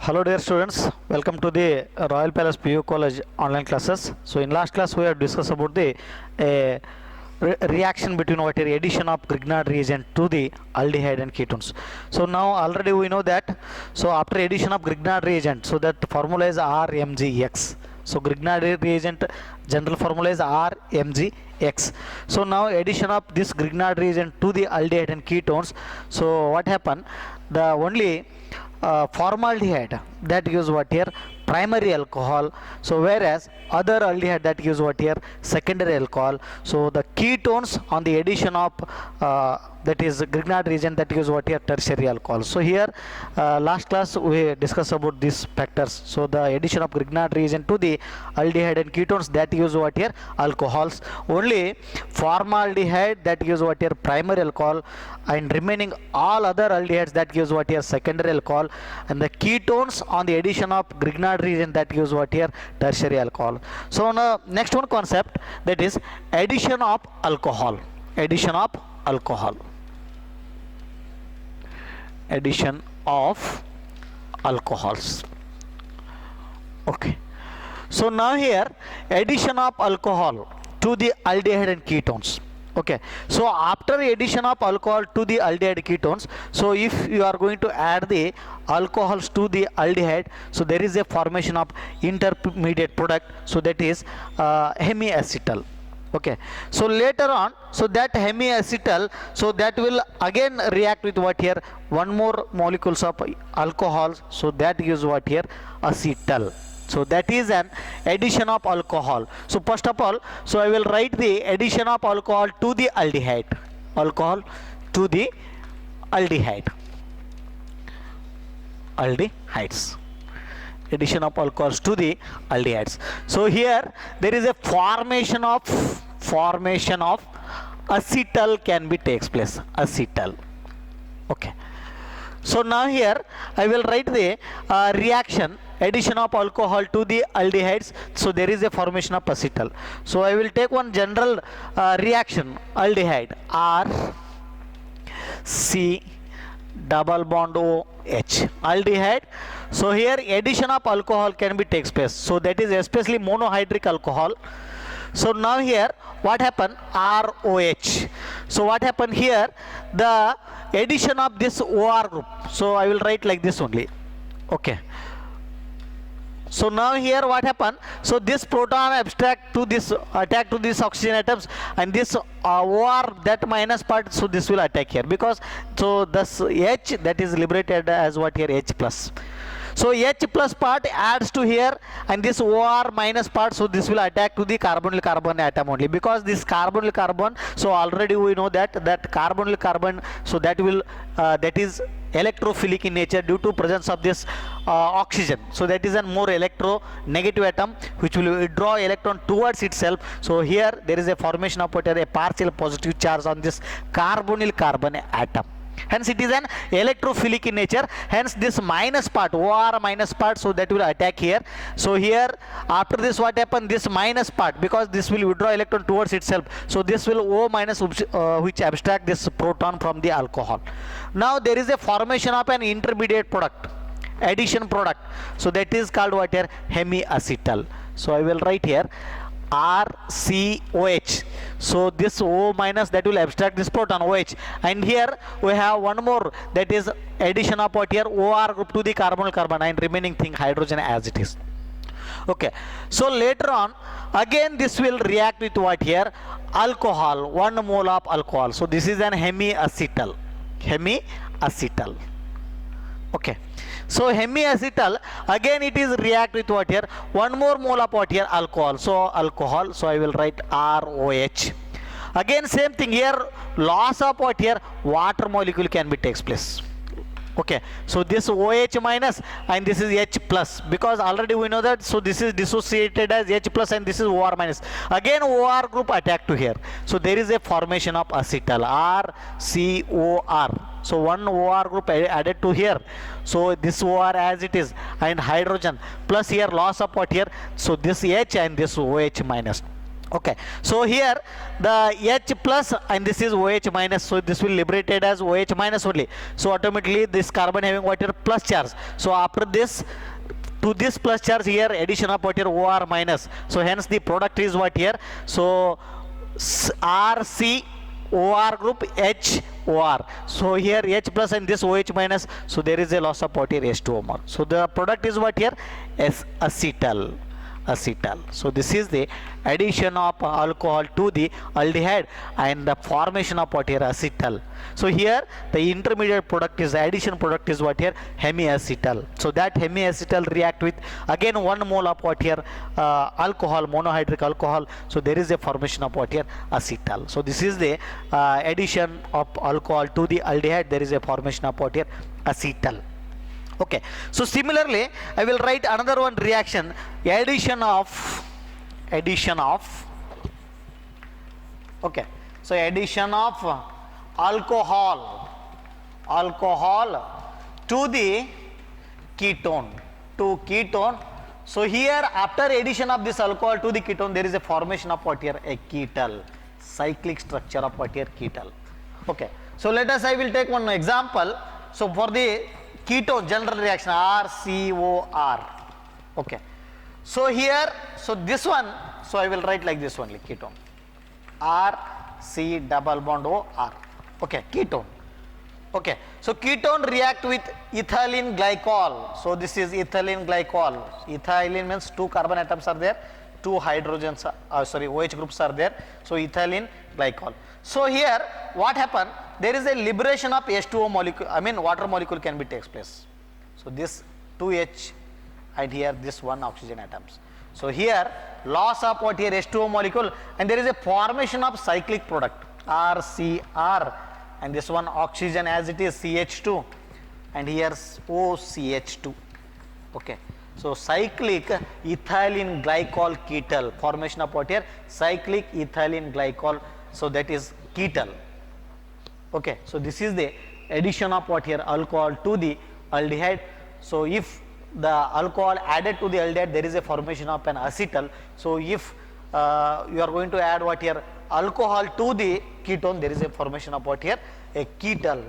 Hello dear students, welcome to the Royal Palace PU College online classes. So in last class we have discussed about the reaction between what is addition of Grignard reagent to the aldehyde and ketones. So now already we know that, so after addition of Grignard reagent, so that formula is RMGX. So Grignard reagent general formula is RMGX. So now addition of this Grignard reagent to the aldehyde and ketones, so what happened, the only formaldehyde that gives what here primary alcohol, so whereas other aldehyde that gives what here secondary alcohol. So the ketones on the addition of that is Grignard reagent that gives what here tertiary alcohol. So here last class we discussed about these factors. So the addition of Grignard reagent to the aldehyde and ketones that gives what here alcohols. Only formaldehyde that gives what here primary alcohol, and remaining all other aldehydes that gives what here secondary alcohol, and the ketones on the addition of Grignard reagent that gives what here tertiary alcohol. So now next one concept, that is addition of alcohol. Addition of alcohol. Addition of alcohols. Okay. So now here addition of alcohol to the aldehyde and ketones. Okay, so after addition of alcohol to the aldehyde ketones, so if you are going to add the alcohols to the aldehyde, so there is a formation of intermediate product, so that is hemiacetal. Okay, so later on, so that hemiacetal, so that will again react with what here one more molecules of alcohols, so that gives what here acetal. So that is an addition of alcohol. So first of all, so I will write the addition of alcohol to the aldehyde. Alcohol to the aldehyde. Aldehydes. Addition of alcohols to the aldehydes. So here there is a formation of acetal can be takes place. Acetal. Okay. So now here I will write the reaction addition of alcohol to the aldehydes. So there is a formation of acetal. So I will take one general reaction, aldehyde R C double bond O H, aldehyde. So here addition of alcohol can be takes place. So that is especially monohydric alcohol. So now here what happened, ROH. So what happened here, the addition of this OR group. So I will write like this only. Okay. So now here what happened, so this proton abstract to this attack to these oxygen atoms, and this OR that minus part, so this will attack here, because so this H that is liberated as what here H plus. So H plus part adds to here, and this OR minus part, so this will attack to the carbonyl carbon atom only, because this carbonyl carbon, so already we know that carbonyl carbon, so that will that is electrophilic in nature due to presence of this oxygen. So that is a more electronegative atom which will withdraw electron towards itself. So here there is a formation of what a partial positive charge on this carbonyl carbon atom. Hence it is an electrophilic in nature. Hence this minus part, OR minus part, so that will attack here. So here after this what happened, this minus part, because this will withdraw electron towards itself, so this will O minus which abstract this proton from the alcohol. Now there is a formation of an intermediate product, addition product, so that is called what here hemiacetal. So I will write here RCOH. So this O minus that will abstract this proton OH, and here we have one more, that is addition of what here OR group to the carbonyl carbon, and remaining thing hydrogen as it is. Okay, so later on again this will react with what here alcohol, 1 mole of alcohol. So this is an hemiacetal. Okay, so hemiacetal again it is react with what here 1 more mole of what here alcohol. So alcohol, so I will write ROH. Again same thing here, loss of what here water molecule can be takes place. Okay, so this OH minus and this is H plus, because already we know that, so this is dissociated as H plus and this is OR minus. Again OR group attack to here, so there is a formation of acetal, RCOR. So one OR group added to here, so this OR as it is, and hydrogen plus here loss of what here, so this H and this OH minus. Okay, so here the H plus and this is OH minus, so this will liberated as OH minus only. So automatically this carbon having what here plus charge. So after this, to this plus charge here addition of what here OR minus. So hence the product is what here. So RC OR group H OR. So here H plus and this OH minus. So there is a loss of what here H2O more. So the product is what here acetal. So this is the addition of alcohol to the aldehyde and the formation of what here acetal. So here the intermediate product is, the addition product is what here hemiacetal. So that hemiacetal react with again 1 mole of what here alcohol, monohydric alcohol. So there is a formation of what here acetal. So this is the addition of alcohol to the aldehyde, there is a formation of what here acetal. Okay, so similarly I will write another one reaction, addition of okay, so addition of alcohol to the ketone. So here after addition of this alcohol to the ketone there is a formation of what here a ketal, cyclic structure of what here ketal. Okay, so let us, I will take one example. So for the ketone general reaction RCOR. Okay, so here, so this one, so I will write like this only, ketone, RC double bond OR. Okay, ketone. Okay, so ketone react with ethylene glycol. So this is ethylene glycol. Ethylene means 2 carbon atoms are there, 2 hydrogens, OH groups are there. So ethylene glycol. So here what happened? There is a liberation of H2O molecule, I mean water molecule can be takes place. So this 2H and here this 1 oxygen atoms. So here loss of what here H2O molecule and there is a formation of cyclic product RCR and this one oxygen as it is CH2 and here OCH2. Okay, so cyclic ethylene glycol ketal, formation of what here cyclic ethylene glycol, so that is ketal. Okay, so this is the addition of what here alcohol to the aldehyde. So if the alcohol added to the aldehyde there is a formation of an acetal. So if you are going to add what here alcohol to the ketone there is a formation of what here a ketal.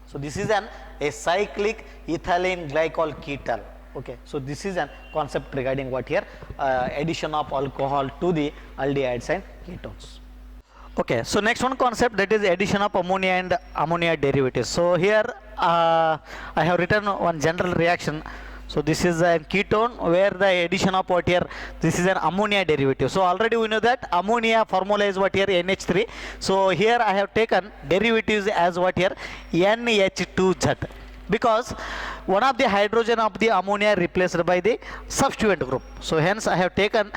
So this is a cyclic ethylene glycol ketal. Okay, so this is a concept regarding what here addition of alcohol to the aldehydes and ketones. Okay, so next one concept, that is addition of ammonia and ammonia derivatives. So here I have written one general reaction. So this is a ketone where the addition of what here, this is an ammonia derivative. So already we know that ammonia formula is what here NH3. So here I have taken derivatives as what here NH2Z, because one of the hydrogen of the ammonia replaced by the substituent group. So hence I have taken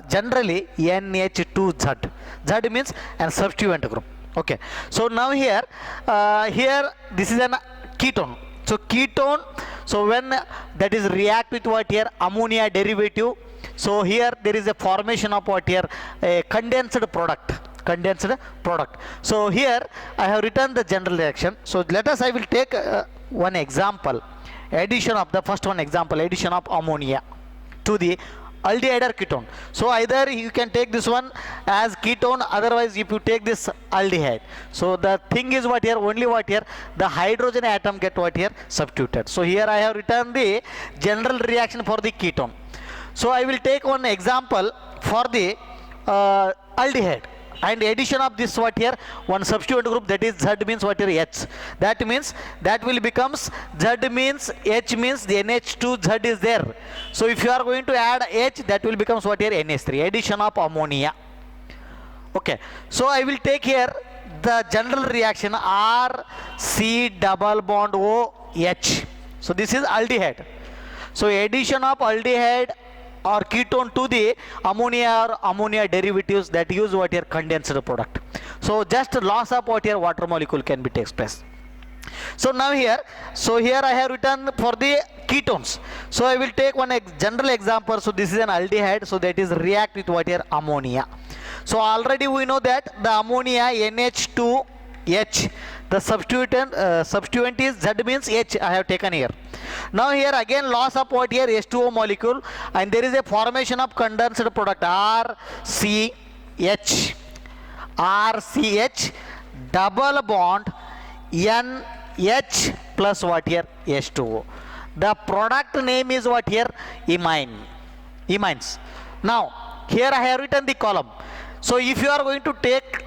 generally NH2Z. Z means a substituent group. Okay, so now here this is an ketone. So ketone, so when that is react with what here ammonia derivative, so here there is a formation of what here a condensed product. So here I have written the general reaction. So let us, I will take one example, addition of the first one example, addition of ammonia to the aldehyde or ketone. So either you can take this one as ketone, otherwise if you take this aldehyde. So the thing is what here, only what here the hydrogen atom get what here substituted. So here I have written the general reaction for the ketone. So I will take one example for the aldehyde and addition of this what here one substituent group, that is Z means what here H. That means that will becomes Z means H means the NH2Z is there. So if you are going to add H, that will becomes what here NH3, addition of ammonia. Okay, so I will take here the general reaction RC double bond OH. So this is aldehyde. So addition of aldehyde or ketone to the ammonia or ammonia derivatives, that use what here condensed product. So just loss of what here water molecule can be takes place. So now here, so here I have written for the ketones. So I will take one general example. So this is an aldehyde, so that is react with what here ammonia. So already we know that the ammonia NH2H, The substituent is Z means H I have taken here. Now here again loss of what here H2O molecule, and there is a formation of condensed product RCH. RCH double bond NH plus what here H2O. The product name is what here imine. Imines. Now here I have written the column. So if you are going to take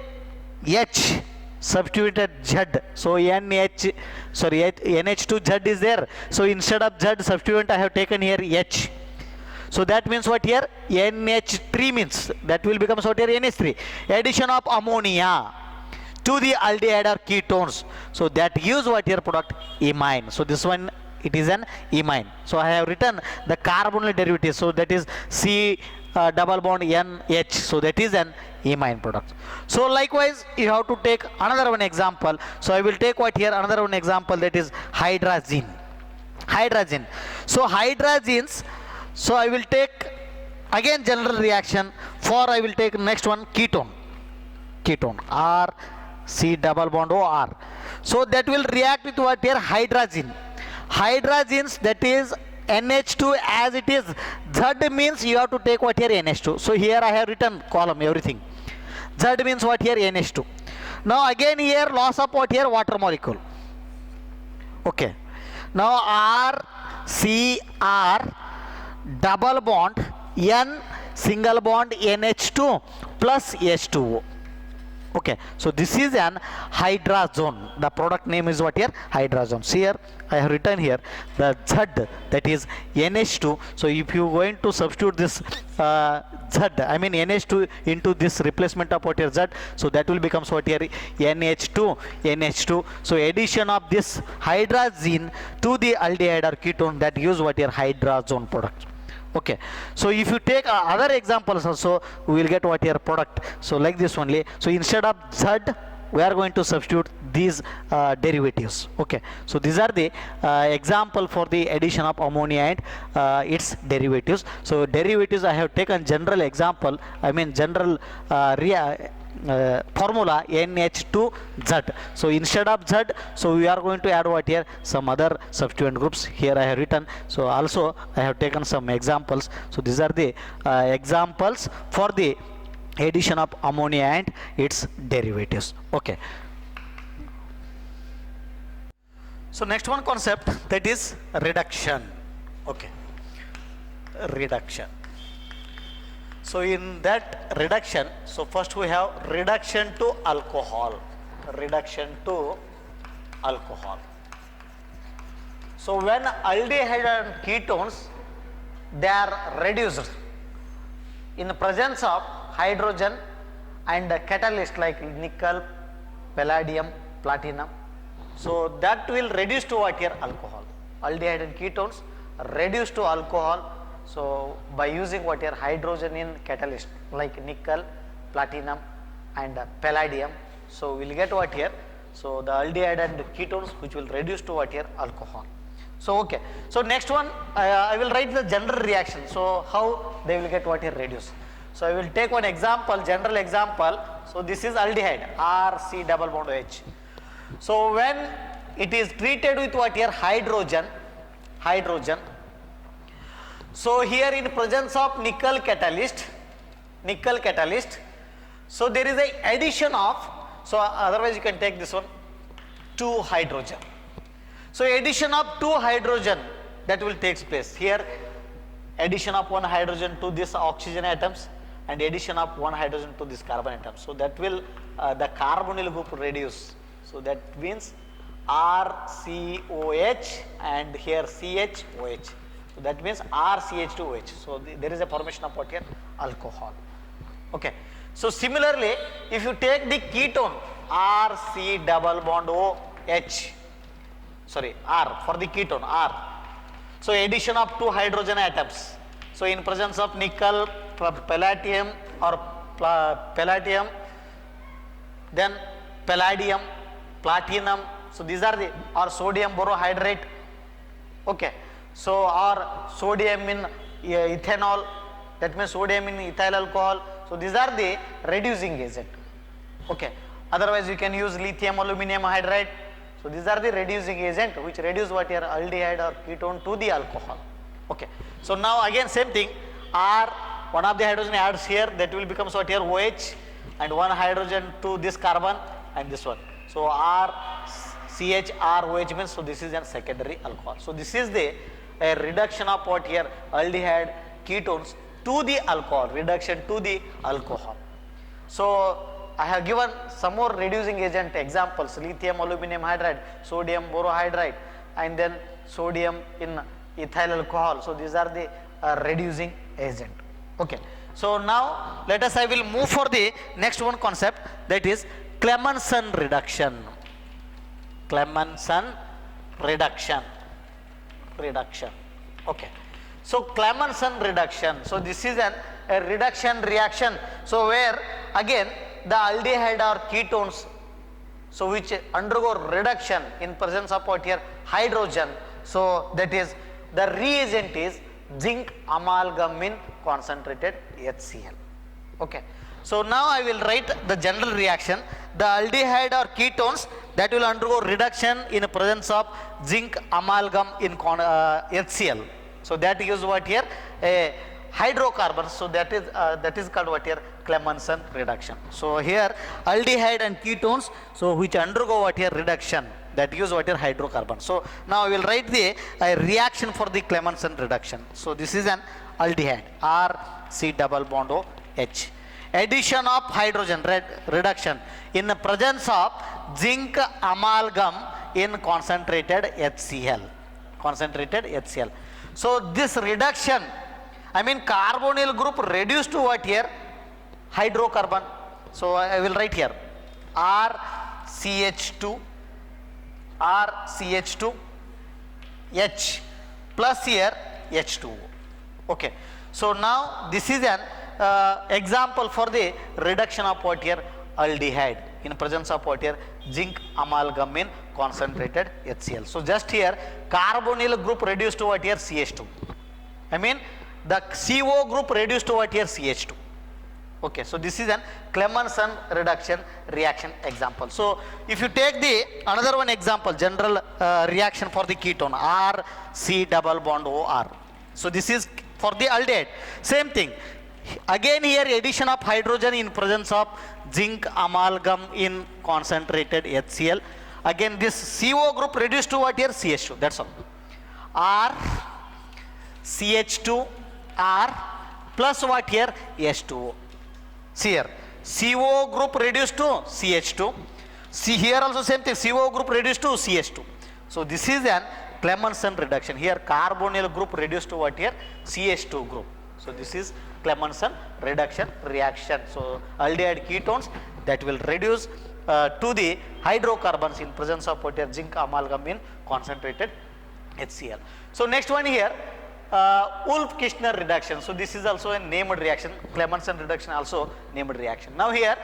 H substituted Z, so NH2Z is there. So instead of Z substituent I have taken here H. So that means what here NH3 means that will become what here NH3. Addition of ammonia to the aldehyde or ketones. So that gives what here product imine. So this one it is an imine. So I have written the carbonyl derivative. So that is C double bond NH. So that is an imine product. So likewise you have to take another one example. So I will take what here another one example, that is hydrazine. Hydrazine. So hydrazines. So I will take again general reaction. For I will take next one ketone. Ketone R C double bond O R. So that will react with what here hydrazine. Hydrazines, that is NH2 as it is. Z means you have to take what here NH2. So here I have written column everything. Z means what here NH2. Now again here loss of what here water molecule. Okay. Now R C R double bond N single bond NH2 plus H2O. Okay, so this is an hydrazone. The product name is what here hydrazone. See here I have written here the Z, that is NH2. So if you going to substitute this Z, I mean NH2 into this replacement of what here Z, so that will become what here NH2. So addition of this hydrazine to the aldehyde or ketone, that gives what here hydrazone product. Okay, so if you take other examples also, we will get what here product. So like this only. So instead of Z, we are going to substitute these derivatives. Okay, so these are the example for the addition of ammonia and its derivatives. So derivatives I have taken general example, I mean general formula NH2Z. So instead of Z, so we are going to add what here some other substituent groups. Here I have written. So also I have taken some examples. So these are the examples for the addition of ammonia and its derivatives. Okay. So next one concept, that is reduction. Okay, reduction. So in that reduction, so first we have reduction to alcohol. Reduction to alcohol. So when aldehyde and ketones, they are reduced in the presence of hydrogen and catalyst like nickel, palladium, platinum. So that will reduce to what here alcohol. Aldehyde and ketones reduce to alcohol. So by using what here hydrogen in catalyst like nickel, platinum and palladium. So we will get what here. So the aldehyde and ketones which will reduce to what here alcohol. So okay. So next one I will write the general reaction. So how they will get what here reduce. So I will take one example, general example. So this is aldehyde RC double bond H. So when it is treated with what here hydrogen. So here in presence of nickel catalyst, so there is a addition of, so otherwise you can take this one, 2 hydrogen. So addition of 2 hydrogen, that will take place. Here addition of 1 hydrogen to this oxygen atoms and addition of 1 hydrogen to this carbon atom. So that will the carbonyl group reduce. So that means RCOH and here CHOH. So that means RCH2OH. So there is a formation of what here alcohol. Okay. So similarly, if you take the ketone RC double bond OH, sorry R for the ketone R. So addition of 2 hydrogen atoms. So in presence of nickel, palladium or palladium, then palladium, platinum. So these are the, or sodium borohydrate. Okay. So or sodium in ethanol, that means sodium in ethyl alcohol. So these are the reducing agent. Okay. Otherwise you can use lithium aluminum hydride. So these are the reducing agent which reduce what here aldehyde or ketone to the alcohol. Okay. So now again same thing, R, one of the hydrogen adds here, that will become what here OH, and one hydrogen to this carbon and this one. So R CH R OH means, so this is a secondary alcohol. So this is the reduction of what here aldehyde ketones to the alcohol, reduction to the alcohol. So I have given some more reducing agent examples, lithium aluminum hydride, sodium borohydride, and then sodium in ethyl alcohol. So these are the reducing agent. Okay. So now let us, I will move for the next one concept, that is Clemmensen reduction. Clemmensen reduction. Okay. So Clemmensen reduction. So this is a reduction reaction. So where again the aldehyde or ketones, so which undergo reduction in presence of what here hydrogen. So that is the reagent is zinc amalgam in concentrated HCl. Okay. So now I will write the general reaction. The aldehyde or ketones that will undergo reduction in presence of zinc amalgam in HCl. So that is what here a hydrocarbons. So that is called what here Clemmensen reduction. So here aldehyde and ketones, so which undergo what here reduction, that use what here hydrocarbons. So now I will write the reaction for the Clemmensen reduction. So this is an aldehyde, R C double bond O H. Addition of hydrogen reduction in the presence of zinc amalgam in concentrated HCl. So this reduction, I mean carbonyl group reduced to what here hydrocarbon. So I will write here RCH2 H plus here H2O. Okay. So now this is an example for the reduction of what here aldehyde in presence of what here zinc amalgam in concentrated HCl. So just here carbonyl group reduced to what here CH2. I mean the CO group reduced to what here CH2. Okay. So this is an Clemmensen reduction reaction example. So if you take the another one example, general reaction for the ketone, R C double bond O R. So this is for the aldehyde. Same thing. Again here addition of hydrogen in presence of zinc amalgam in concentrated HCl. Again this CO group reduced to what here CH2. That's all. R CH2 R plus what here H2O. See here CO group reduced to CH2. See here also same thing, CO group reduced to CH2. So this is an Clemmensen reduction. Here carbonyl group reduced to what here CH2 group. So this is Clemmensen reduction reaction. So aldehyde ketones that will reduce to the hydrocarbons in presence of what here zinc amalgam in concentrated HCl. So next one here Wolff-Kishner reduction. So this is also a named reaction. Clemmensen reduction also named reaction. Now here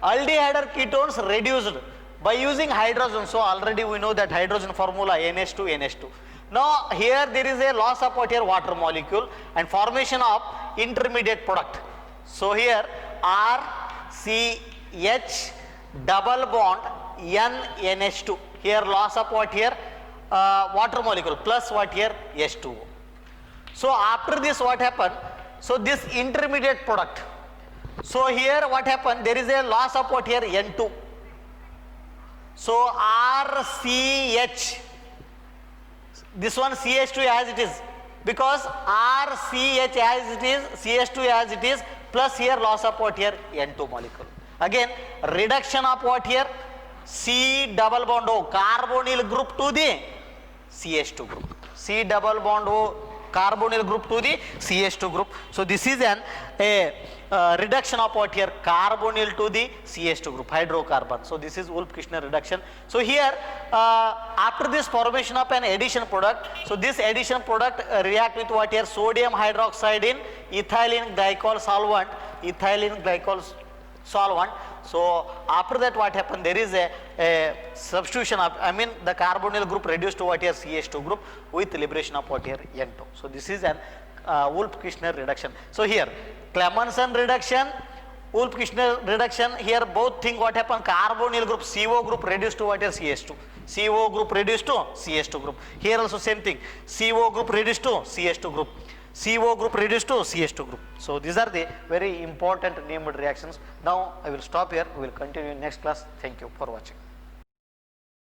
aldehyde or ketones reduced by using hydrogen. So already we know that hydrogen formula NH2 NH2. Now here there is a loss of what here water molecule and formation of intermediate product. So here RCH double bond NH2. Here loss of what here water molecule plus what here H2O. So after this what happened? So this intermediate product. So here what happened? There is a loss of what here N2. So RCH, this one CH2 as it is, because RCH as it is, CH2 as it is, plus here loss of what here N2 molecule. Again reduction of what here C double bond O carbonyl group to the CH2 group. C double bond O carbonyl group to the CH2 group. So this is a reduction of what here carbonyl to the CH2 group, hydrocarbon. So this is Wolff-Kishner reduction. So here after this formation of an addition product, so this addition product react with what here sodium hydroxide in ethylene glycol solvent, So after that what happened, there is a substitution of, I mean the carbonyl group reduced to what here CH2 group with liberation of what here N2. So this is an Wolff-Kishner reduction. So here Clemmensen reduction, Wolff-Kishner reduction, here both thing what happen, carbonyl group, CO group reduced to what is CH2. CO group reduced to CH2 group. Here also same thing, CO group reduced to CH2 group. CO group reduced to CH2 group. So these are the very important named reactions. Now I will stop here, we will continue in next class. Thank you for watching.